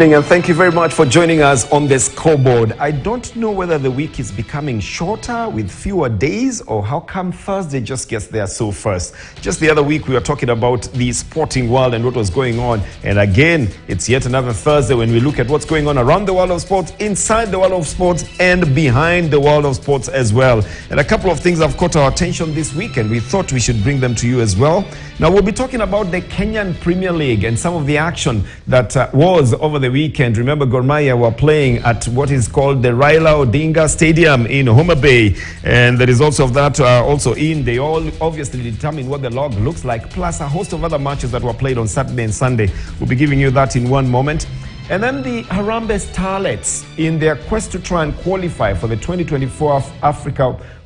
evening, and thank you very much for joining us on the Scoreboard. I don't know whether the week is becoming shorter with fewer days, or how come Thursday just gets there so fast. Just the other week we were talking about the sporting world and what was going on, and again it's yet another Thursday when we look at what's going on around the world of sports, inside the world of sports, and behind the world of sports as well. And a couple of things have caught our attention this week, and we thought we should bring them to you as well. Now we'll be talking about the Kenyan Premier League and some of the action that was over the weekend. Remember, Gor Mahia were playing at what is called the Raila Odinga Stadium in Homa Bay, and the results of that are also in. They all obviously determine what the log looks like, plus a host of other matches that were played on Saturday and Sunday. We'll be giving you that in one moment. And then the Harambee Starlets, in their quest to try and qualify for the 2024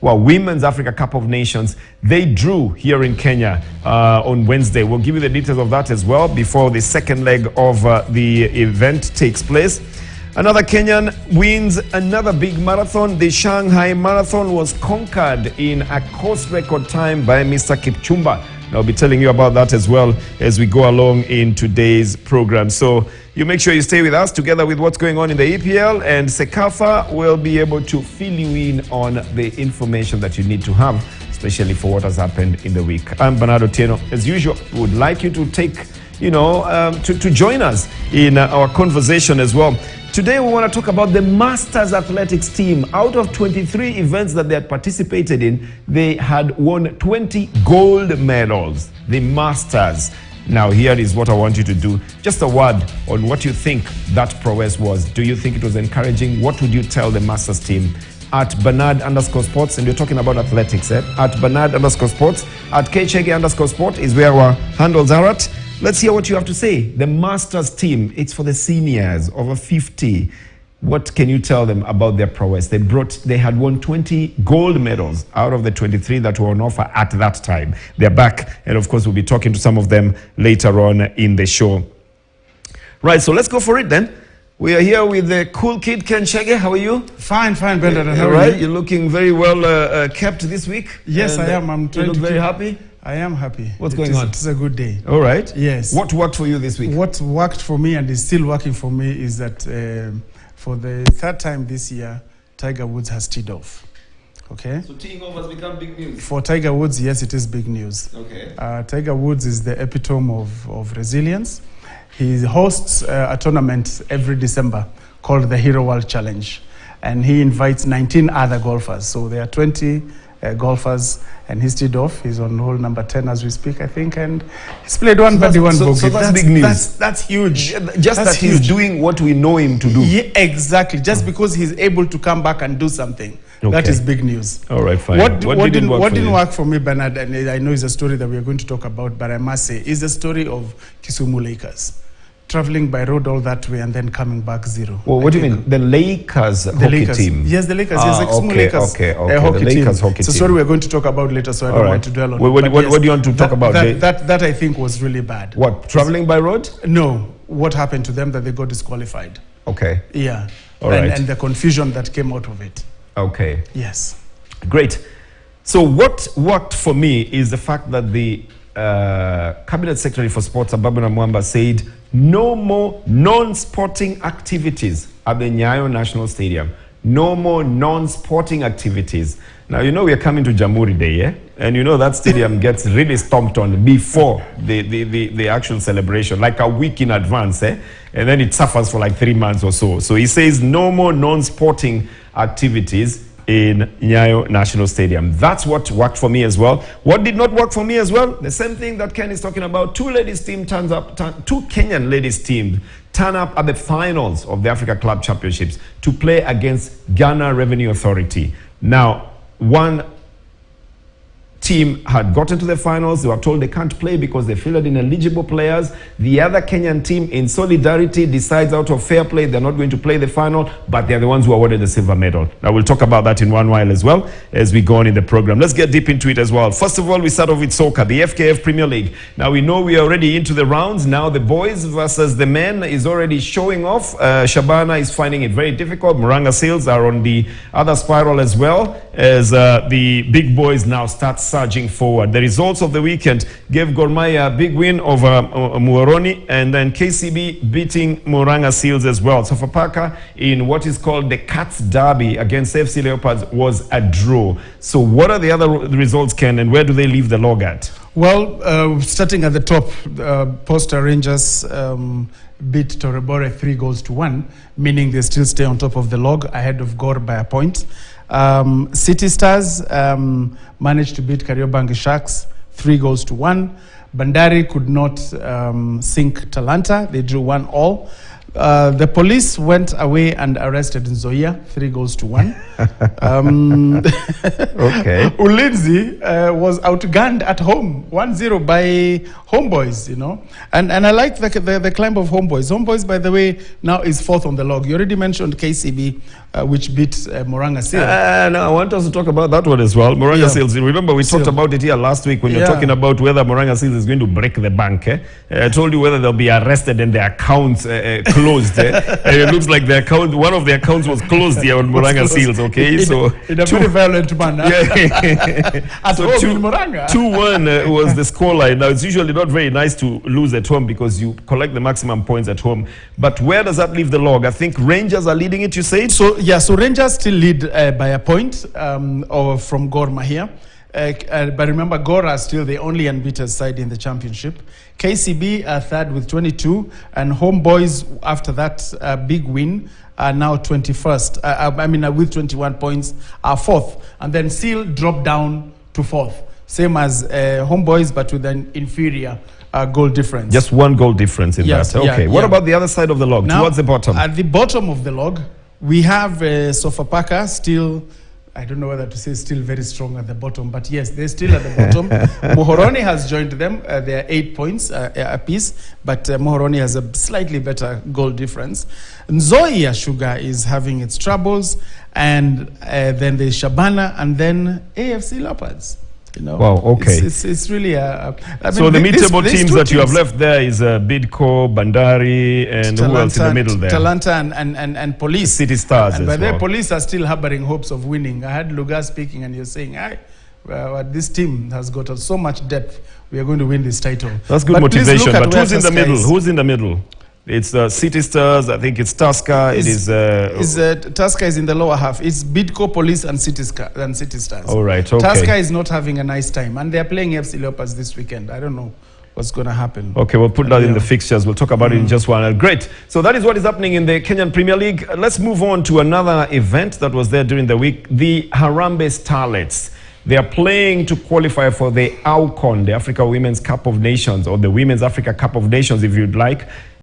Women's Africa Cup of Nations, they drew here in Kenya on Wednesday. We'll give you the details of that as well before the second leg of the event takes place. Another Kenyan wins another big marathon. The Shanghai Marathon was conquered in a course record time by Mr. Kipchumba. I'll be telling you about that as well as we go along in today's program. So you make sure you stay with us together with what's going on in the EPL, and Sekafa will be able to fill you in on the information that you need to have, especially for what has happened in the week. I'm Bernardo Tieno. As usual, would like you to take, to join us in our conversation as well. Today we want to talk about the Masters Athletics team. Out of 23 events that they had participated in, they had won 20 gold medals. The Masters. Now here is what I want you to do. Just a word on what you think that prowess was. Do you think it was encouraging? What would you tell the Masters team? At Bernard_sports, and we're talking about athletics, At Bernard_sports, at Kchege_sport is where our handles are at. Let's hear what you have to say. The Masters team, it's for the seniors over 50. What can you tell them about their prowess? They had won 20 gold medals out of the 23 that were on offer at that time. They're back, and of course we'll be talking to some of them later on in the show. Right, so let's go for it then. We are here with the cool kid, Ken Chege. How are you? Fine, Bernard. How are you? You're looking very well kept this week. Yes, I am. I'm trying to look very happy. I am happy. What's going on? It's a good day. All right. Yes. What worked for you this week? What worked for me and is still working for me is that for the third time this year, Tiger Woods has teed off. Okay. So teeing off has become big news. For Tiger Woods, yes, it is big news. Okay. Tiger Woods is the epitome of resilience. He hosts a tournament every December called the Hero World Challenge, and he invites 19 other golfers. So there are 20 golfers, and he's teed off. He's on hole number 10 as we speak, I think, and he's played one birdie, one bogey. So that's big news. That's huge. Just that he's doing what we know him to do. Yeah, exactly. Just because he's able to come back and do something. Okay. That is big news. All right, fine. What didn't work for me, Bernard, and I know it's a story that we are going to talk about, but I must say, is the story of Kisumu Lakers. Traveling by road all that way and then coming back zero. Well, what do you mean? The Lakers hockey team? Yes, the Lakers. Yes, the Lakers. Okay. Hockey the Lakers team. hockey team. So sorry, we're going to talk about later, so I don't want to dwell on it. What do you want to talk about? That I think was really bad. What, traveling by road? No. What happened to them that they got disqualified? Okay. Yeah. All right. And the confusion that came out of it. Okay. Yes. Great. So what worked for me is the fact that the Cabinet Secretary for Sports, Ababuna Mwamba, said no more non-sporting activities at the Nyayo National Stadium. No more non-sporting activities. Now, we are coming to Jamhuri Day, yeah? And that stadium gets really stomped on before the actual celebration, like a week in advance, eh? And then it suffers for like 3 months or so. So he says no more non-sporting activities in Nyayo National Stadium. That's what worked for me as well. What did not work for me as well? The same thing that Ken is talking about. Two Kenyan ladies team turn up at the finals of the Africa Club Championships to play against Ghana Revenue Authority. Now, one team had gotten to the finals. They were told they can't play because they fielded ineligible players. The other Kenyan team, in solidarity, decides out of fair play they're not going to play the final, but they're the ones who awarded the silver medal. Now, we'll talk about that in one while as well as we go on in the program. Let's get deep into it as well. First of all, we start off with soccer, the FKF Premier League. Now, we know we are already into the rounds. Now, the boys versus the men is already showing off. Shabana is finding it very difficult. Muranga Seals are on the other spiral as well, as the big boys now start surging forward. The results of the weekend gave Gor Mahia a big win over Muhoroni, and then KCB beating Murang'a Seals as well. Sofapaka in what is called the Cats Derby against FC Leopards was a draw. So what are the other results, Ken, and where do they leave the log at? Well, starting at the top, Posta Rangers beat Torebore 3-1, meaning they still stay on top of the log, ahead of Gor by a point. City Stars managed to beat Kariobangi Sharks 3-1. Bandari could not sink Talanta. They drew 1-1. The police went away and arrested Nzoia 3-1. Okay. Ulinzi was outgunned at home 1-0 by Homeboys, you know. And I like the climb of Homeboys. Homeboys, by the way, now is 4th on the log. You already mentioned KCB, which beat Murang'a Seals. No, I want us to talk about that one as well. Murang'a Seals. Remember, we talked about it here last week when you're talking about whether Murang'a Seals is going to break the bank. I told you whether they'll be arrested and their accounts closed. And it looks like one of the accounts was closed here on Murang'a Seals. Okay, so in a very violent manner. At so home in Murang'a. 2-1 was the scoreline. Now, it's usually not very nice to lose at home because you collect the maximum points at home. But where does that leave the log? I think Rangers are leading it, you said? So Rangers still lead by a point or from Gor Mahia. But remember, Gor are still the only unbeaten side in the championship. KCB are third with 22, and Homeboys, after that big win, are now 21st. With 21 points, are 4th. And then Seal dropped down to 4th. Same as Homeboys, but with an inferior goal difference. Just one goal difference in that. Okay. What about the other side of the log, now, towards the bottom? At the bottom of the log, we have Sofapaka still, I don't know whether to say still very strong at the bottom, but yes, they're still at the bottom. Muhoroni has joined them. They are 8 points apiece, but Muhoroni has a slightly better goal difference. Nzoia Sugar is having its troubles, and then there's Shabana, and then AFC Leopards. You know, wow, okay. It's really so the mid-table teams that you have left there is Bidco, Bandari, and Talanta, who else in the middle there? Talanta and Police. City Stars. And by the way, Police are still harboring hopes of winning. I had Luga speaking, and you're saying, this team has got so much depth. We are going to win this title. That's good motivation. But who's in the middle? Who's in the middle? It's City Stars. I think it's Tusker. Tusker is in the lower half. It's Bidco, Police, and City Stars. All right. Okay. Tusker is not having a nice time, and they are playing FC Leopards this weekend. I don't know what's going to happen. Okay, we'll put that in the fixtures. We'll talk about it in just one. Great. So that is what is happening in the Kenyan Premier League. Let's move on to another event that was there during the week. The Harambee Starlets. They are playing to qualify for the AWCON, the Africa Women's Cup of Nations, or the Women's Africa Cup of Nations, if you'd like.